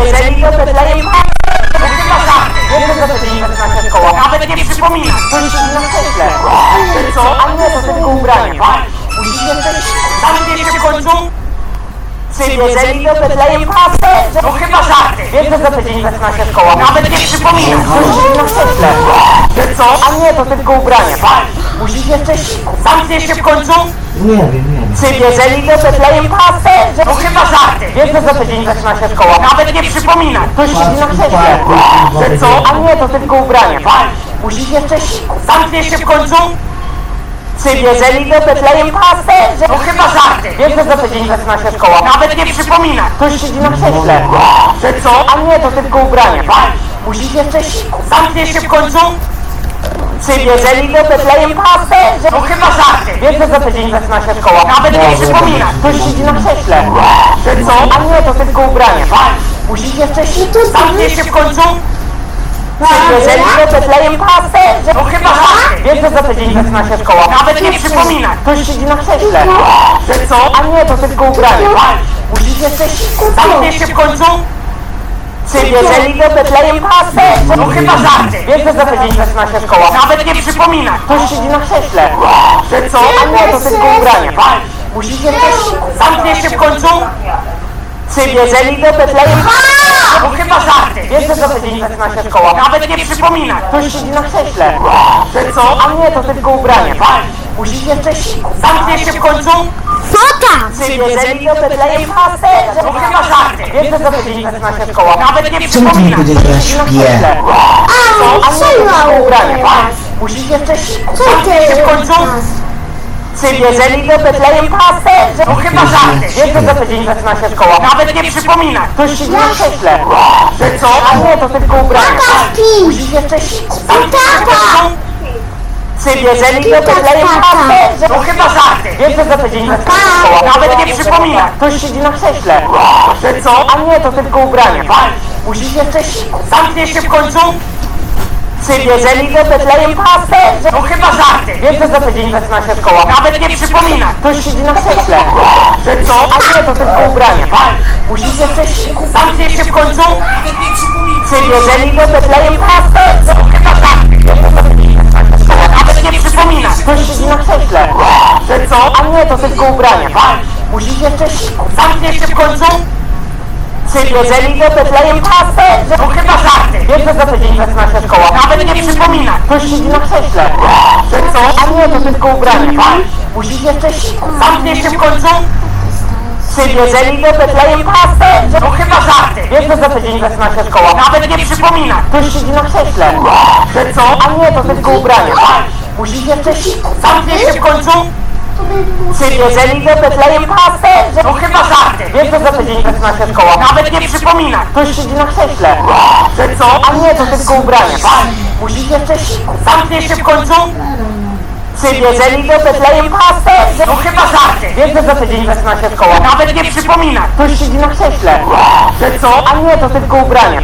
Jeżeli to Betlejem to chyba żarty. Wiem, że to nie jest nasza szkoła. Nawet nie przypomina. To jest na krześle. Co? A nie, to tylko ubranie. Musisz jeszcze zamkniesz się w końcu? Czy jeżeli to Betlejem pasterze? To chyba żarty. Wiem, że za tydzień zaczyna się szkoła. Nawet nie przypomina. To jest na krześle. Co? A nie, to tylko ubranie. Musisz jeszcze zamkniesz się w końcu? Nie wiem. Czy jeżeli to Betlejem pasterze? To chyba żarty. Wiem, że za tydzień zaczyna się szkoła. Nawet nie przypomina. To siedzi na krześle. Co? A nie, to tylko ubranie. Musisz jeszcze zamkniesz się w końcu? Czy jeżeli to Betlejem pasterze? To chyba żarty. Wiem, że za tydzień zaczyna się szkoła. Nawet nie przypomina. Ktoś siedzi na krześle. Co? A nie, to tylko ubranie. Musisz jeszcze zamkniesz się w końcu? Czy jeżeli to Betlejem pasterze? To chyba żarty. Wiem, że za tydzień zaczyna się szkoła. Nawet nie przypomina. Ktoś siedzi na krześle. Co? A nie, to tylko ubranie. Musisz jeszcze zamkniesz się w końcu? Czy jeżeli to Betlejem pasterze? To chyba żarty. Wiem, że za tydzień zaczyna się szkoła. Nawet nie przypomina. Ktoś siedzi na krześle. Co? A nie, to tylko ubranie. Musisz jeszcze zamkniesz się w końcu? Czy jeżeli to Betlejem pasterze? To chyba żarty. Wiem, że za tydzień zaczyna się szkoła. Nawet nie przypomina. Ktoś siedzi na krześle. Co? A nie, to tylko ubranie. Musisz jeszcze zamkniesz się w końcu? Czy jeżeli to Betlejem pasterze? To chyba żarty. Wiem, że za tydzień zaczyna się szkoła. Nawet nie przypomina. Ktoś siedzi na krześle. Co? A nie, to tylko ubranie. Musisz jeszcze zamkniesz się w końcu? Czy jeżeli to Betlejem pasterze? To chyba żarty. Wiem, że za tydzień zaczyna się szkoła. Nawet nie Czemu ty mi przypomina. powiedziałeś, że ja śpię? Co? A nie, to tylko ubranie. Musisz jeszcze zamkniesz się w końcu? Czy jeżeli to Betlejem pasterze? To chyba żarty. Wiem, że za tydzień zaczyna się szkoła. Nawet nie przypomina. Ktoś siedzi na krześle. Co? A nie, to tylko ubranie. Musisz jeszcze zamknąć się w końcu? Czy jeżeli to Betlejem pasterze? To chyba żarty. Wiem, że za tydzień zaczyna się szkoła. Nawet nie przypomina. Ktoś siedzi na krześle. Co? A nie, to tylko ubranie. Musisz jeszcze zamkniesz się w końcu? Czy jeżeli to Betlejem pasterze? To chyba żarty. Wiem, że za tydzień zaczyna się szkoła. Nawet nie przypomina. Ktoś siedzi na krześle. Co? A nie, to tylko ubranie. Musisz jeszcze zamkniesz się w końcu? Czy jeżeli to Betlejem pasterze? To chyba żarty. Wiem, że za tydzień zaczyna się szkoła. Nawet nie przypomina. Ktoś siedzi na krześle. Co? A nie, to tylko ubranie. Musisz jeszcze zamkniesz się w końcu? Czy jeżeli to Betlejem pasterze? To chyba żarty. Wiem, że za tydzień zaczyna się szkoła. Nawet nie przypomina. Ktoś siedzi na krześle. Co? A nie, to tylko ubranie. Musisz jeszcze zamkniesz się w końcu? Czy jeżeli to Betlejem pasterze? To chyba żarty. Wiem, że za tydzień zaczyna się szkoła. Nawet nie przypomina. Ktoś siedzi na krześle. Co? A nie, to tylko ubranie. Musisz jeszcze zamkniesz się w końcu? Czy jeżeli to Betlejem pasterze? To chyba żarty. Wiem, że za tydzień zaczyna się szkoła. Nawet nie przypomina. Ktoś siedzi na krześle. Co? A nie, to tylko ubranie. Musisz jeszcze zamkniesz się w końcu? Czy jeżeli to Betlejem pasterze? To chyba żarty. Wiem, że za tydzień zaczyna się szkoła. Nawet nie przypomina. Ktoś siedzi na krześle. Co? A nie, to tylko ubranie.